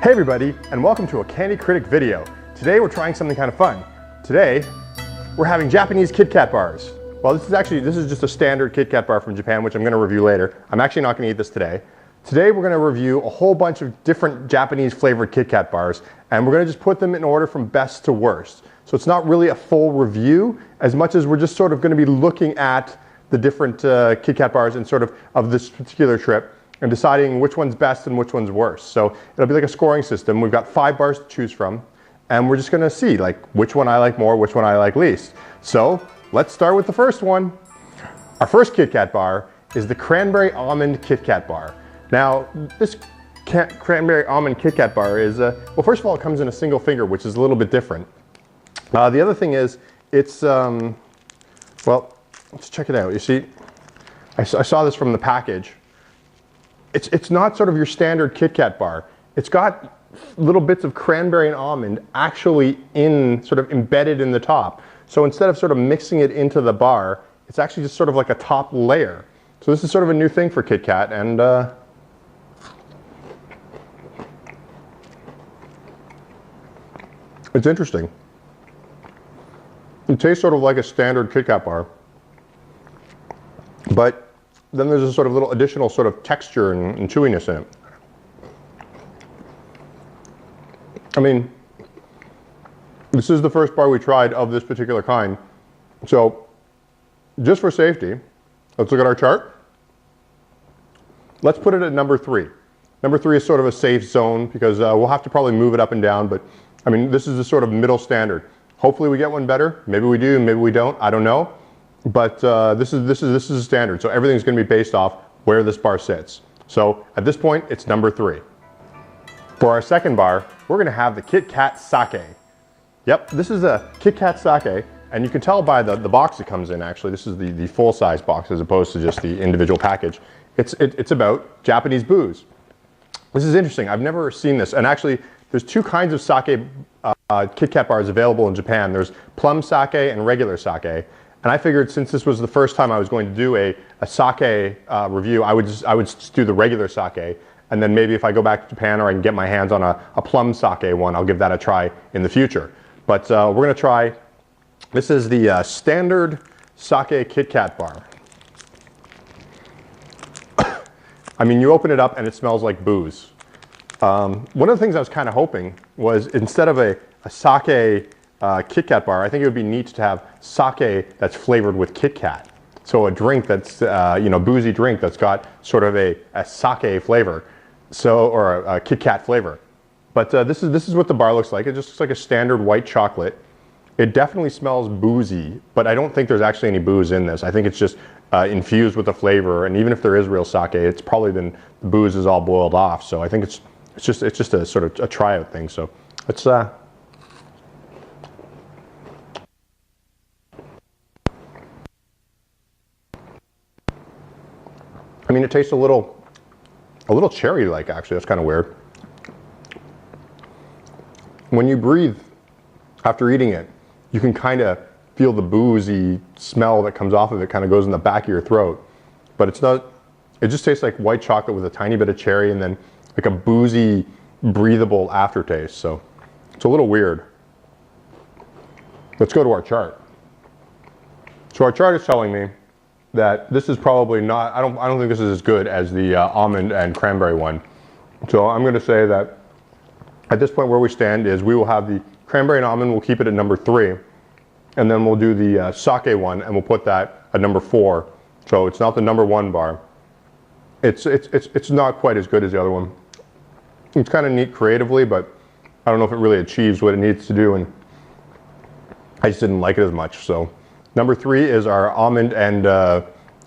Hey everybody, and welcome to a Candy Critic video. Today we're trying something kind of fun. Today, we're having Japanese Kit Kat bars. Well, this is just a standard Kit Kat bar from Japan, which I'm going to review later. I'm actually not going to eat this today. Today we're going to review a whole bunch of different Japanese flavored Kit Kat bars, and we're going to just put them in order from best to worst. So it's not really a full review, as much as we're just sort of going to be looking at the different Kit Kat bars and sort of this particular trip, and deciding which one's best and which one's worst. So it'll be like a scoring system. We've got 5 bars to choose from, and we're just gonna see like which one I like more, which one I like least. So let's start with the first one. Our first Kit Kat bar is the Cranberry Almond Kit Kat bar. Now, this Cranberry Almond Kit Kat bar is, well, first of all, it comes in a single finger, which is a little bit different. The other thing is, it's, well, let's check it out. You see, I saw this from the package. It's not sort of your standard Kit Kat bar. It's got little bits of cranberry and almond actually sort of embedded in the top. So instead of sort of mixing it into the bar, it's actually just sort of like a top layer. So this is sort of a new thing for Kit Kat, and it's interesting. It tastes sort of like a standard Kit Kat bar, but then there's a sort of little additional sort of texture and chewiness in it. I mean, this is the first bar we tried of this particular kind. So, just for safety, let's look at our chart. Let's put it at number 3. Number 3 is sort of a safe zone because we'll have to probably move it up and down, but I mean, this is the sort of middle standard. Hopefully we get one better. Maybe we do, maybe we don't, I don't know. But this is a standard, so everything's going to be based off where this bar sits. So at this point, it's number 3. For our second bar, we're going to have the Kit Kat Sake. Yep, this is a Kit Kat Sake, and you can tell by the box it comes in. Actually, this is the full-size box as opposed to just the individual package. It's about Japanese booze. This is interesting. I've never seen this, and actually, there's 2 kinds of sake Kit Kat bars available in Japan. There's plum sake and regular sake. And I figured since this was the first time I was going to do a sake review, I would just do the regular sake, and then maybe if I go back to Japan or I can get my hands on a plum sake one, I'll give that a try in the future. But we're going to try, this is the standard sake Kit Kat bar. I mean, you open it up and it smells like booze. One of the things I was kind of hoping was instead of a sake Kit Kat bar, I think it would be neat to have sake that's flavored with Kit Kat. So a drink that's, boozy drink that's got sort of a sake flavor, or a Kit Kat flavor. But this is what the bar looks like. It just looks like a standard white chocolate. It definitely smells boozy, but I don't think there's actually any booze in this. I think it's just infused with the flavor, and even if there is real sake, it's probably the booze is all boiled off. So I think it's just a sort of a tryout thing. So let's. I mean, it tastes a little cherry-like, actually. That's kind of weird. When you breathe after eating it, you can kind of feel the boozy smell that comes off of it, kind of goes in the back of your throat. But it's not, it just tastes like white chocolate with a tiny bit of cherry and then like a boozy, breathable aftertaste. So it's a little weird. Let's go to our chart. So our chart is telling me that this is probably not, I don't think this is as good as the almond and cranberry one. So I'm going to say that at this point where we stand is we will have the cranberry and almond, we'll keep it at number 3, and then we'll do the sake one and we'll put that at number 4. So it's not the number 1 bar. It's not quite as good as the other one. It's kind of neat creatively, but I don't know if it really achieves what it needs to do, and I just didn't like it as much. So number 3 is our almond and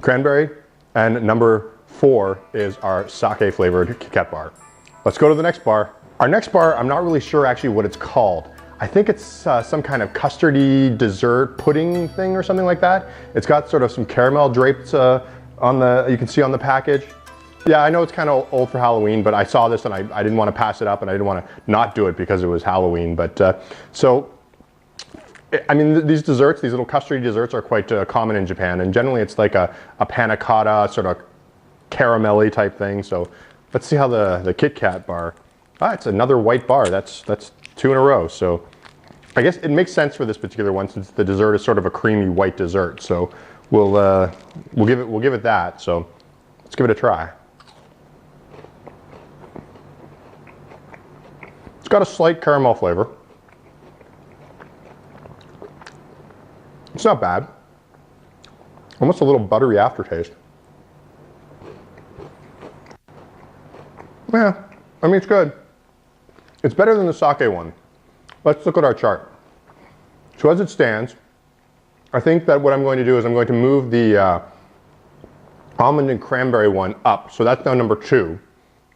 cranberry, and number 4 is our sake flavored Kit Kat bar. Let's go to the next bar. Our next bar, I'm not really sure actually what it's called. I think it's some kind of custardy dessert pudding thing or something like that. It's got sort of some caramel draped you can see on the package. Yeah, I know it's kind of old for Halloween, but I saw this and I didn't want to pass it up, and I didn't want to not do it because it was Halloween. But so I mean, these desserts, these little custardy desserts are quite common in Japan, and generally it's like a panna cotta, sort of caramelly type thing. So let's see how the Kit Kat bar Ah, it's another white bar. That's 2 in a row. So I guess it makes sense for this particular one since the dessert is sort of a creamy white dessert. So we'll give it that. So let's give it a try. It's got a slight caramel flavor. It's not bad. Almost a little buttery aftertaste. Yeah, I mean, it's good. It's better than the sake one. Let's look at our chart. So as it stands, I think that what I'm going to do is I'm going to move the almond and cranberry one up. So that's now number 2.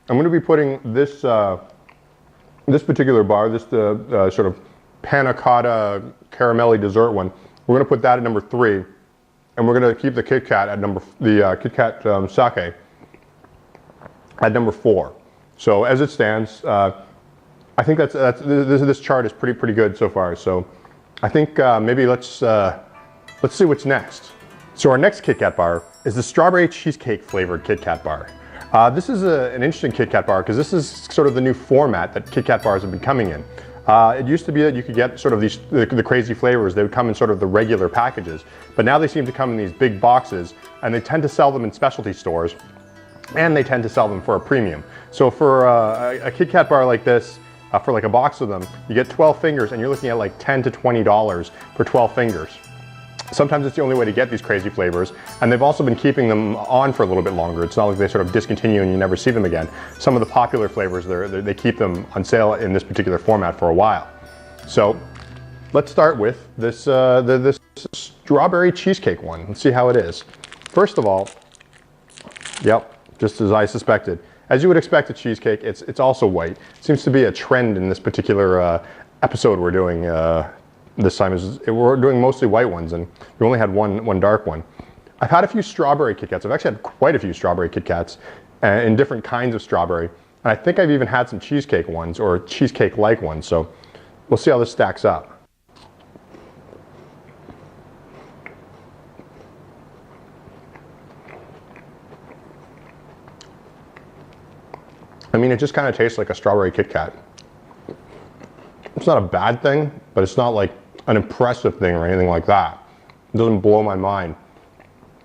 I'm going to be putting this this particular bar, this sort of panna cotta caramelly dessert one. We're going to put that at number 3, and we're going to keep the Kit Kat at KitKat sake at number 4. So as it stands, I think this chart is pretty good so far. So I think maybe let's see what's next. So our next Kit Kat bar is the strawberry cheesecake flavored Kit Kat bar. This is an interesting Kit Kat bar because this is sort of the new format that Kit Kat bars have been coming in. It used to be that you could get sort of the crazy flavors. They would come in sort of the regular packages, but now they seem to come in these big boxes, and they tend to sell them in specialty stores, and they tend to sell them for a premium. So for a Kit Kat bar like this, for like a box of them, you get 12 fingers, and you're looking at like $10 to $20 for 12 fingers. Sometimes it's the only way to get these crazy flavors, and they've also been keeping them on for a little bit longer. It's not like they sort of discontinue and you never see them again. Some of the popular flavors, they keep them on sale in this particular format for a while. So let's start with this strawberry cheesecake one. Let's see how it is. First of all, yep, just as I suspected. As you would expect a cheesecake, it's also white. It seems to be a trend in this particular episode we're doing. This time we're doing mostly white ones, and we only had one dark one. I've had a few strawberry Kit Kats. I've actually had quite a few strawberry Kit Kats in different kinds of strawberry. And I think I've even had some cheesecake ones or cheesecake-like ones. So we'll see how this stacks up. I mean, it just kind of tastes like a strawberry Kit Kat. It's not a bad thing, but it's not like an impressive thing or anything like that. It doesn't blow my mind.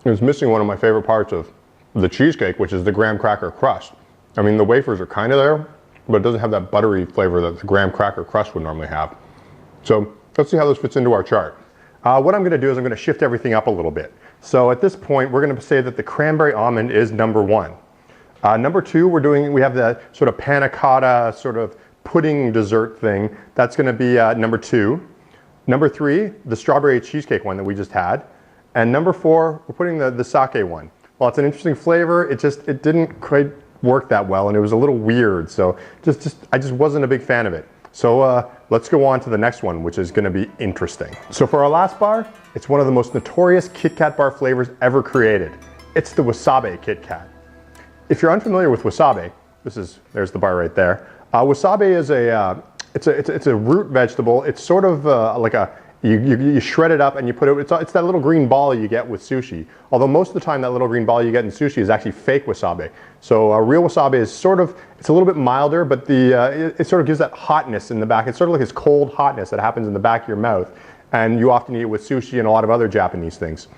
It's missing one of my favorite parts of the cheesecake, which is the graham cracker crust. I mean, the wafers are kind of there, but it doesn't have that buttery flavor that the graham cracker crust would normally have. So let's see how this fits into our chart. What I'm going to do is I'm going to shift everything up a little bit. So at this point, we're going to say that the cranberry almond is number 1. Number 2, we have the sort of panna cotta sort of pudding dessert thing. That's going to be number 2. Number 3, the strawberry cheesecake one that we just had. And number 4, we're putting the sake one. Well, it's an interesting flavor. It didn't quite work that well, and it was a little weird. So I just wasn't a big fan of it. So let's go on to the next one, which is going to be interesting. So for our last bar, it's one of the most notorious Kit Kat bar flavors ever created. It's the Wasabi Kit Kat. If you're unfamiliar with wasabi, there's the bar right there. Wasabi is it's a root vegetable. It's sort of like you shred it up and you put it. It's that little green ball you get with sushi. Although most of the time that little green ball you get in sushi is actually fake wasabi. So real wasabi is it's a little bit milder, but it sort of gives that hotness in the back. It's sort of like this cold hotness that happens in the back of your mouth, and you often eat it with sushi and a lot of other Japanese things.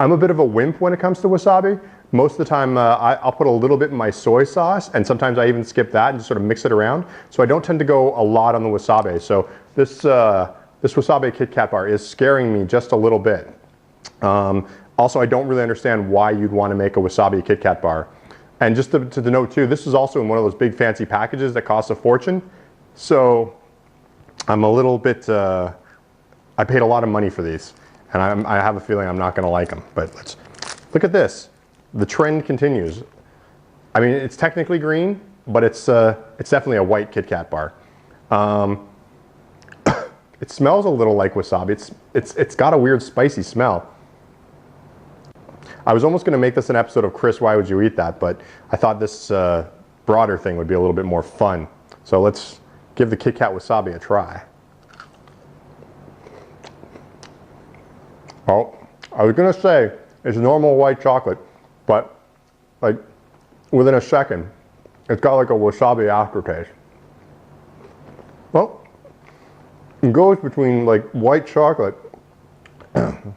I'm a bit of a wimp when it comes to wasabi. Most of the time I'll put a little bit in my soy sauce, and sometimes I even skip that and just sort of mix it around. So I don't tend to go a lot on the wasabi. So this Wasabi Kit Kat bar is scaring me just a little bit. Also, I don't really understand why you'd want to make a Wasabi Kit Kat bar. And just to note too, this is also in one of those big fancy packages that costs a fortune. So I'm a little bit, I paid a lot of money for these, and I have a feeling I'm not going to like them. But let's look at this. The trend continues. I mean, it's technically green, but it's definitely a white Kit Kat bar. It smells a little like wasabi. It's got a weird spicy smell. I was almost going to make this an episode of Chris, Why Would You Eat That? But I thought this broader thing would be a little bit more fun. So let's give the Kit Kat wasabi a try. Oh, I was going to say it's normal white chocolate, but like within a second, it's got like a wasabi aftertaste. Well, it goes between like white chocolate and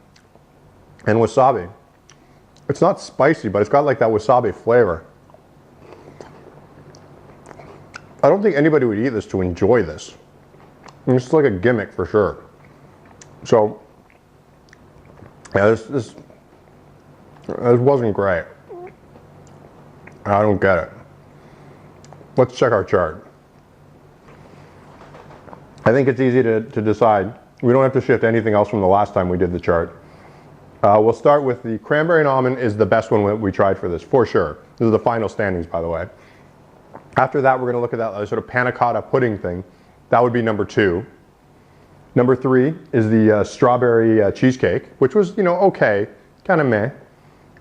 wasabi. It's not spicy, but it's got like that wasabi flavor. I don't think anybody would eat this to enjoy this. It's like a gimmick for sure. So, yeah, this wasn't great. I don't get it. Let's check our chart. I think it's easy to decide. We don't have to shift anything else from the last time we did the chart. We'll start with the cranberry and almond is the best one we tried for this, for sure. This is the final standings, by the way. After that, we're going to look at that sort of panna cotta pudding thing. That would be number 2. Number 3 is the strawberry cheesecake, which was, you know, okay, kind of meh.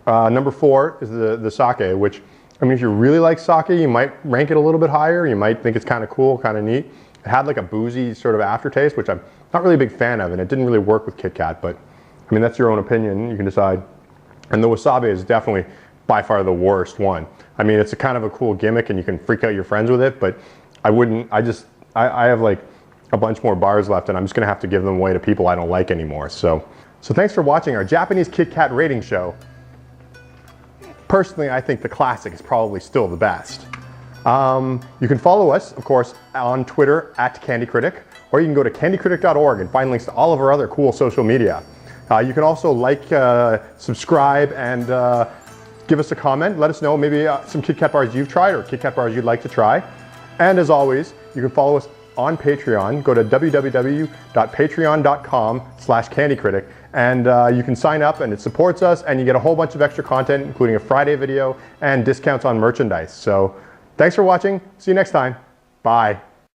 Number 4 is the sake, which, I mean, if you really like sake, you might rank it a little bit higher. You might think it's kind of cool, kind of neat. It had like a boozy sort of aftertaste, which I'm not really a big fan of, and it didn't really work with Kit Kat, but I mean, that's your own opinion. You can decide. And the wasabi is definitely by far the worst one. I mean, it's a kind of a cool gimmick and you can freak out your friends with it, but I wouldn't, I have like a bunch more bars left and I'm just gonna have to give them away to people I don't like anymore. So thanks for watching our Japanese Kit Kat rating show. Personally, I think the classic is probably still the best. You can follow us, of course, on Twitter @CandyCritic, or you can go to candycritic.org and find links to all of our other cool social media. You can also like, subscribe, and give us a comment. Let us know maybe some Kit Kat bars you've tried or Kit Kat bars you'd like to try. And as always, you can follow us on Patreon. Go to www.patreon.com/candycritic, and you can sign up and it supports us and you get a whole bunch of extra content, including a Friday video and discounts on merchandise. So thanks for watching. See you next time. Bye.